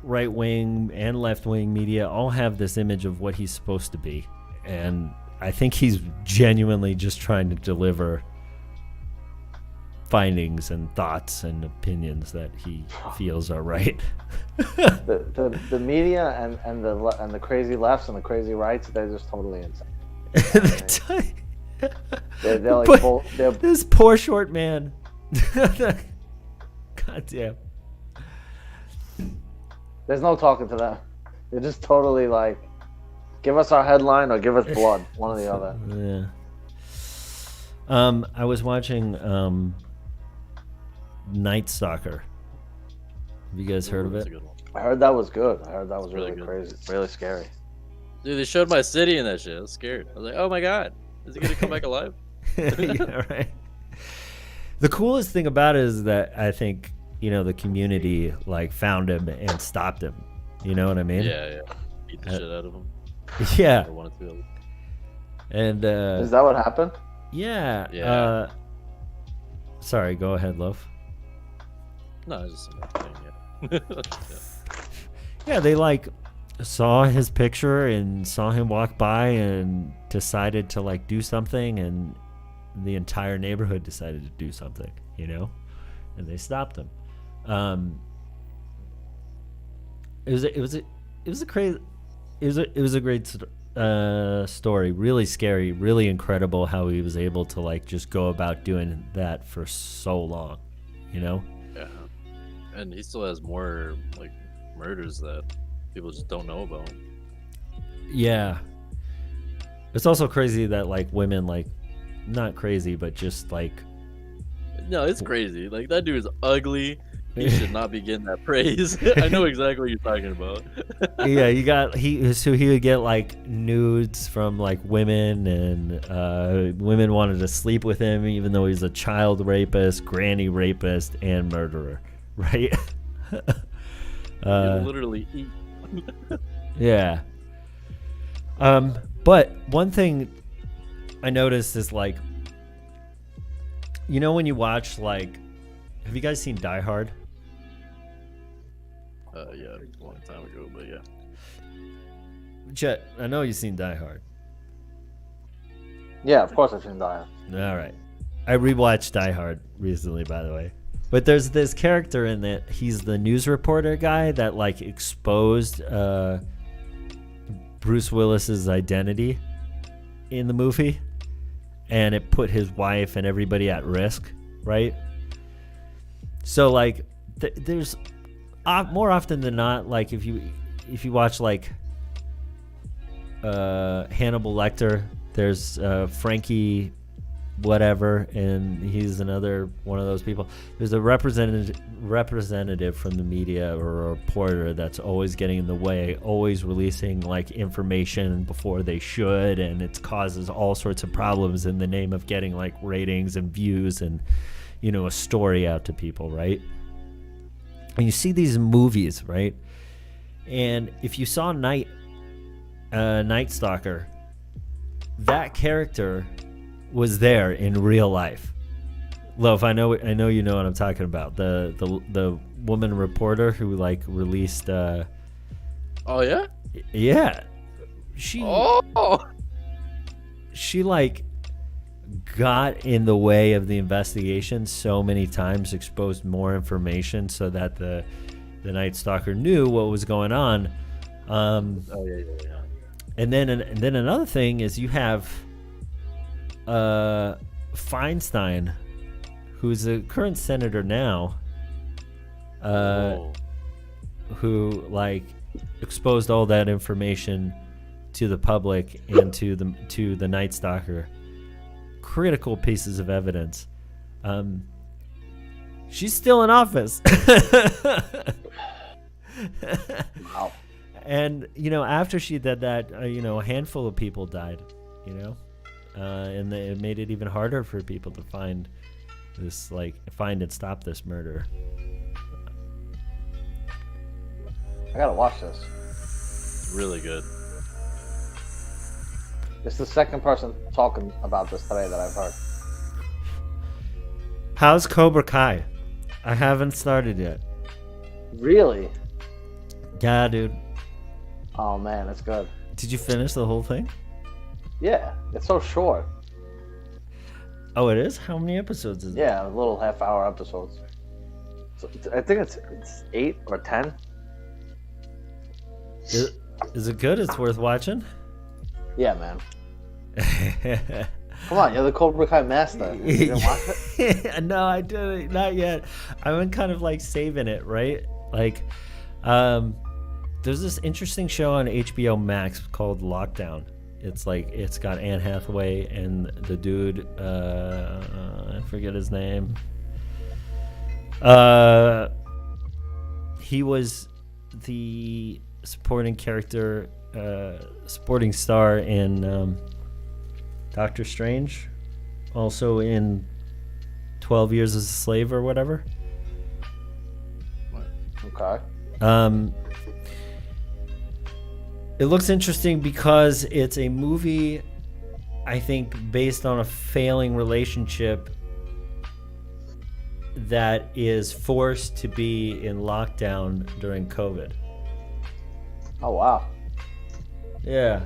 right wing and left wing media all have this image of what he's supposed to be, and I think he's genuinely just trying to deliver findings and thoughts and opinions that he feels are right. the media and the crazy lefts and the crazy rights, they're just totally insane. They're like this poor short man. God damn. There's no talking to them. They're just totally like, give us our headline or give us blood, one or the other. Yeah. I was watching Night Stalker. Have you guys heard of it? I heard that was good. I heard that was really crazy, really scary. Dude, they showed my city in that shit. I was scared. I was like, oh my god, is he gonna come back alive? Yeah, right. The coolest thing about it is that I think, the community like found him and stopped him. You know what I mean? Yeah. Beat the shit out of him. Yeah. I wanted to. And is that what happened? Yeah. Yeah. Sorry, go ahead, Loaf. No, it's just another thing, yeah. Yeah, they like saw his picture and saw him walk by and decided to like do something, and the entire neighborhood decided to do something, and they stopped him. It was a great story. Really scary, really incredible how he was able to like just go about doing that for so long, Yeah, and he still has more like murders that people just don't know about. Yeah, it's also crazy that like women, like, not crazy, but just like, no, it's crazy. Like, that dude is ugly. He should not be getting that praise. I know exactly what you're talking about. Yeah, he would get like nudes from like women, and women wanted to sleep with him even though he's a child rapist, granny rapist, and murderer, right? You literally eat. Yeah. But one thing I noticed is like, you know, when you watch like, have you guys seen Die Hard? Yeah, a long time ago, but yeah. Chet, I know you've seen Die Hard. Yeah, of course I've seen Die Hard. All right. I rewatched Die Hard recently, by the way. But there's this character in that he's the news reporter guy that like exposed Bruce Willis's identity in the movie, and it put his wife and everybody at risk, right? So like there's more often than not, like if you watch like Hannibal Lecter, there's Frankie whatever, and he's another one of those people. There's a representative from the media or a reporter that's always getting in the way, always releasing like information before they should, and it causes all sorts of problems in the name of getting like ratings and views and, you know, a story out to people, right? And you see these movies, right? And if you saw Night Stalker, that character was there in real life. Loaf, I know you know what I'm talking about. The woman reporter who like released Oh yeah? Yeah. She like got in the way of the investigation so many times, exposed more information so that the Night Stalker knew what was going on. Yeah. And then another thing is you have Feinstein, who's a current senator now, who like exposed all that information to the public and to the Night Stalker. Critical pieces of evidence. She's still in office. Wow. And you know, after she did that, you know, a handful of people died. You know. And it made it even harder for people to find and stop this murder. I gotta watch this. Really good. It's the second person talking about this today that I've heard. How's Cobra Kai? I haven't started yet. Really? Yeah, dude. Oh man, it's good. Did you finish the whole thing? Yeah, it's so short. Oh, it is? How many episodes is it? Yeah, little half-hour episodes. So I think it's 8 or 10. Is it good? It's worth watching? Yeah, man. Come on, you're the Cobra Kai master. You didn't watch it? No, I didn't. Not yet. I've been kind of like saving it, right? Like, there's this interesting show on HBO Max called Lockdown. It's like, it's got Anne Hathaway and the dude, I forget his name. He was the supporting character, supporting star in Doctor Strange, also in 12 Years as a Slave or whatever. Okay. It looks interesting because it's a movie, I think, based on a failing relationship that is forced to be in lockdown during COVID. Oh, wow. Yeah.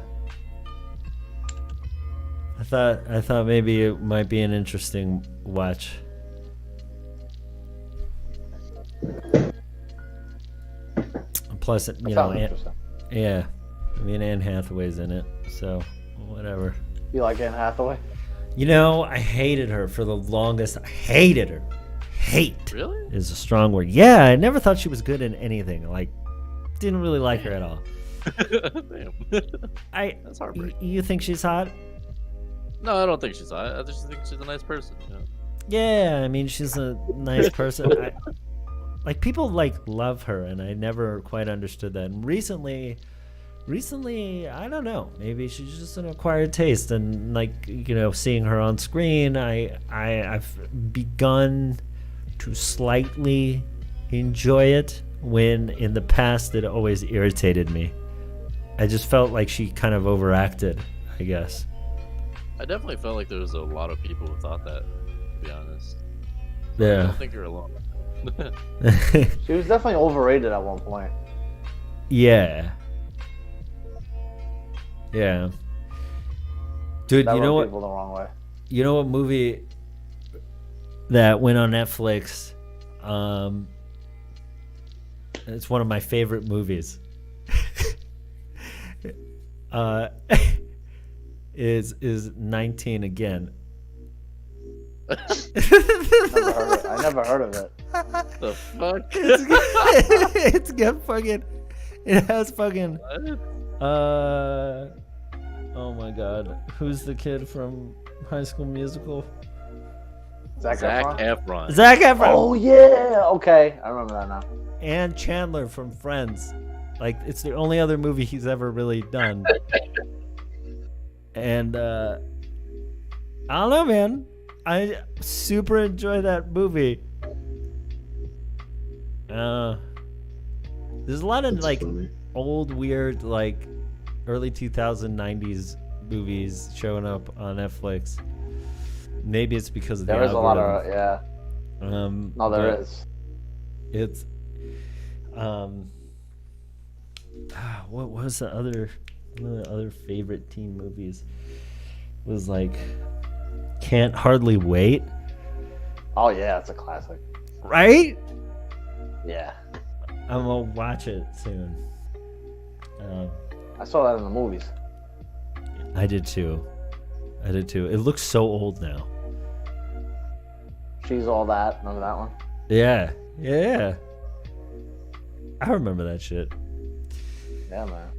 I thought maybe it might be an interesting watch. Plus, you know, yeah. I mean, Anne Hathaway's in it, so whatever. You like Anne Hathaway? You know, I hated her for the longest. I hated her. Hate Really? is a strong word. Yeah, I never thought she was good in anything. Like, didn't really like her at all. Damn. That's heartbreaking. You think she's hot? No, I don't think she's hot. I just think she's a nice person. You know? Yeah, I mean, she's a nice person. like people like love her, and I never quite understood that. And recently, I don't know, maybe she's just an acquired taste, and like, you know, seeing her on screen, I've begun to slightly enjoy it, when in the past it always irritated me. I just felt like she kind of overacted, I guess. I definitely felt like there was a lot of people who thought that, to be honest. I Yeah. don't think you're alone. She was definitely overrated at one point. Yeah. Yeah. Dude, That you know rubbed what? people the wrong way. You know what movie that went on Netflix? It's one of my favorite movies. Is 19 Again. I never heard of it. The fuck? It's got fucking. It has fucking. What? Oh my god, who's the kid from High School Musical? Zac Zac Efron? Efron. Zac Efron. Oh yeah, okay, I remember that now. And Chandler from Friends. Like, it's the only other movie he's ever really done. And I don't know, man. I super enjoy that movie. There's a lot of That's like funny. old weird like early 90s movies showing up on Netflix. Maybe it's because of the There is a lot algorithm. of No, but there is. It's what was the other one of the other favorite teen movies was like Can't Hardly Wait, Oh yeah, it's a classic. right? Yeah, I'm gonna watch it soon. I saw that in the movies. I did too. It looks so old now. She's All That. Remember that one? Yeah. I remember that shit. Yeah, man.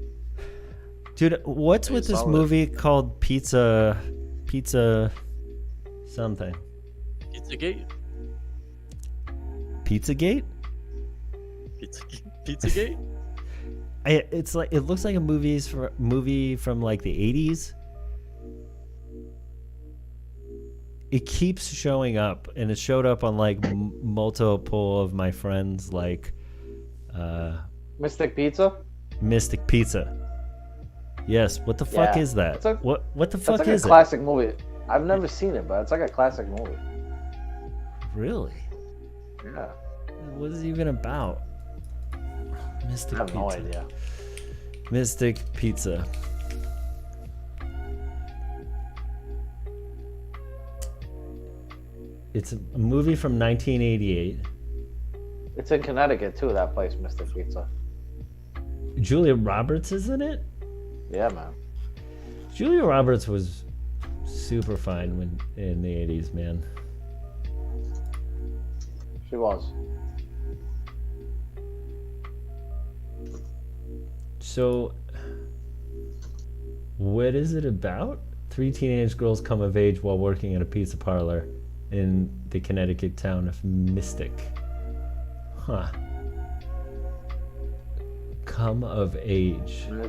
Dude, what's Hey, with this solid. movie called Pizza something? Pizzagate? Pizzagate? Pizzagate? It's like, it looks like a movie from like the 80s. It keeps showing up, and it showed up on like multiple of my friends, like Mystic Pizza. Mystic Pizza. Yes. What the fuck Yeah, is that? it's a- What the That's fuck like is a classic movie. I've never seen it, but it's like a classic movie. it? Really? Yeah, What is it even about? Mystic I have Pizza. no idea. Mystic Pizza. It's a movie from 1988. It's in Connecticut too. That place, Mystic Pizza. Julia Roberts is in it? Yeah, man. Julia Roberts was super fine when in the 80s, man. She was. So, what is it about? 3 teenage girls come of age while working at a pizza parlor in the Connecticut town of Mystic. Huh. Come of age. And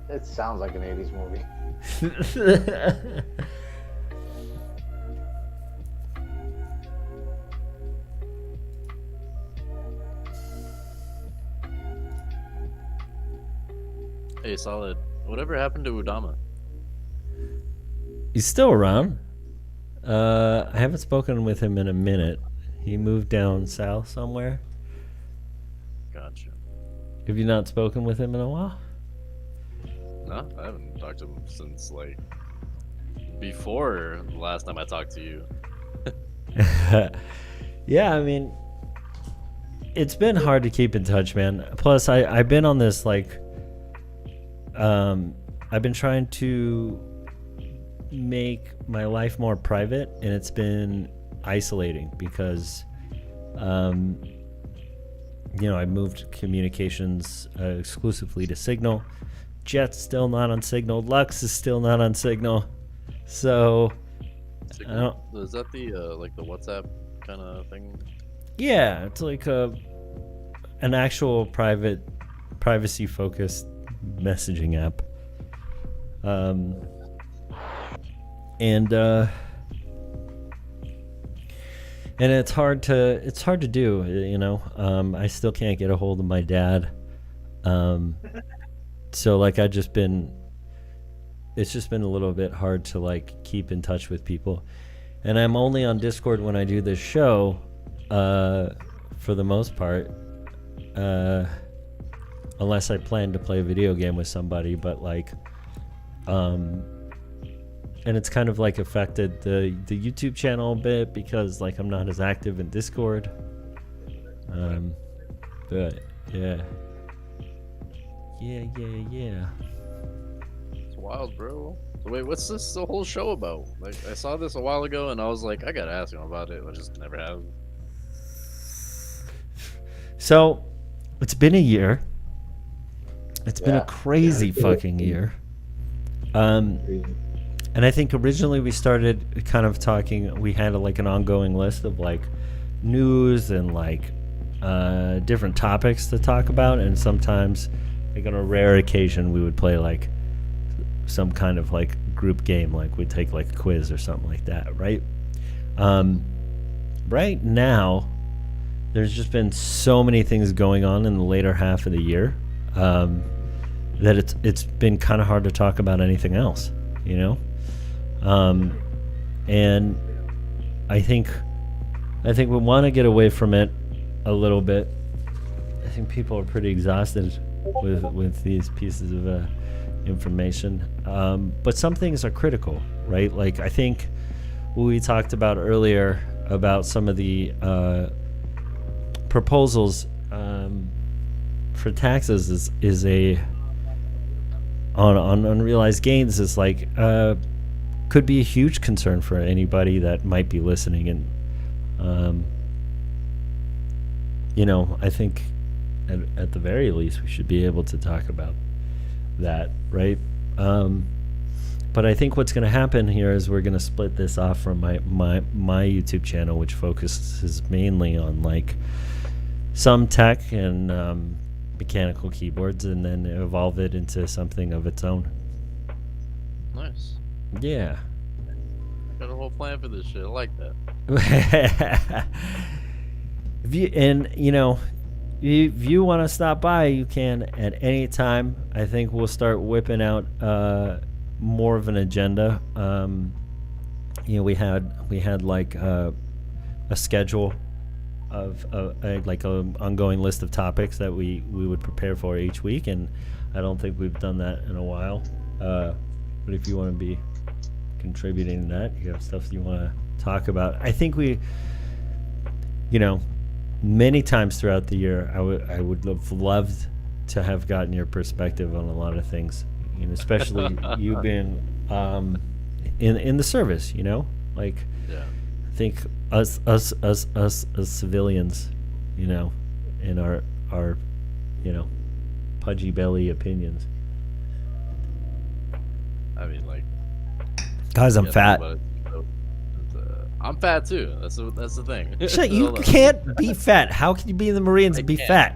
it sounds like an 80s movie. Hey, solid. Whatever happened to Udama? He's still around. I haven't spoken with him in a minute. He moved down south somewhere. Gotcha. Have you not spoken with him in a while? No, I haven't talked to him since like before the last time I talked to you. Yeah, I mean, it's been hard to keep in touch, man. Plus, I've been on this like, I've been trying to make my life more private, and it's been isolating because, you know, I moved communications exclusively to Signal. Jet's still not on Signal. Lux is still not on Signal. So, Signal? Is that the like the WhatsApp kind of thing? yeah, it's like a an actual privacy focused messaging app. And it's hard to do, you know. I still can't get a hold of my dad. So like it's just been a little bit hard to like keep in touch with people. And I'm only on Discord when I do this show, for the most part. Unless I plan to play a video game with somebody, but like and it's kind of like affected the YouTube channel a bit because like I'm not as active in Discord. But yeah. It's wild, bro. So wait, what's this the whole show about? Like, I saw this a while ago and I was like, I gotta ask him about it. I just never have. So it's been a year. It's been a crazy fucking year. And I think originally we started kind of talking, we had like an ongoing list of like news and like different topics to talk about, and sometimes like on a rare occasion we would play like some kind of like group game, like we'd take like a quiz or something like that, right? Right now there's just been so many things going on in the later half of the year that it's been kind of hard to talk about anything else, you know. And I think we want to get away from it a little bit. I think people are pretty exhausted with these pieces of information, but some things are critical, right? Like I think what we talked about earlier about some of the proposals for taxes is a on unrealized gains is like could be a huge concern for anybody that might be listening, and you know, I think at the very least we should be able to talk about that, right? But I think what's going to happen here is we're going to split this off from my YouTube channel, which focuses mainly on like some tech and mechanical keyboards, and then evolve it into something of its own. Nice. Yeah. Got a whole plan for this shit. I like that. If you want to stop by, you can at any time. I think we'll start whipping out more of an agenda. You know, we had like a schedule of like an ongoing list of topics that we would prepare for each week, and I don't think we've done that in a while. But if you want to be contributing to that, you have stuff you want to talk about. I think we, you know, many times throughout the year, I would have loved to have gotten your perspective on a lot of things, you know, especially you being in the service, you know, like I think us as civilians, you know, in our you know, pudgy belly opinions. I mean, like, guys, I'm fat. I'm fat too. That's the thing. Shit, you can't be fat. How can you be in the Marines and be fat?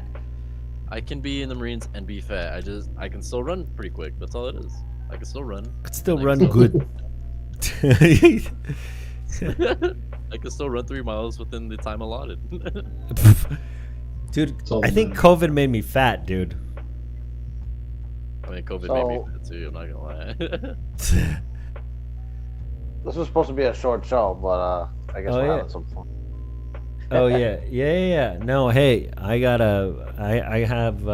I can be in the Marines and be fat. I can still run pretty quick. That's all it is. I can still run. I can still run good. I can still run 3 miles within the time allotted. Dude, I think COVID made me fat, dude. I mean, COVID made me fat too. I'm not gonna lie. This was supposed to be a short show, but I guess we're having some fun. Oh yeah. No, hey, I have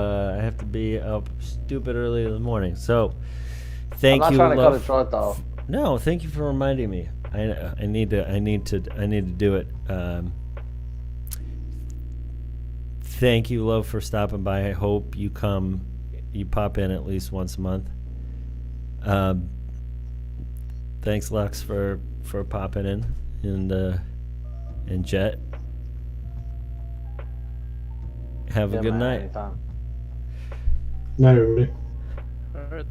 to be up stupid early in the morning. So, thank you. I'm not trying to cut it short though. No, thank you for reminding me. I need to do it. Thank you, Love, for stopping by. I hope you pop in at least once a month. Thanks, Lux, for popping in, and Jet. Have a good night. Night, everybody. All right.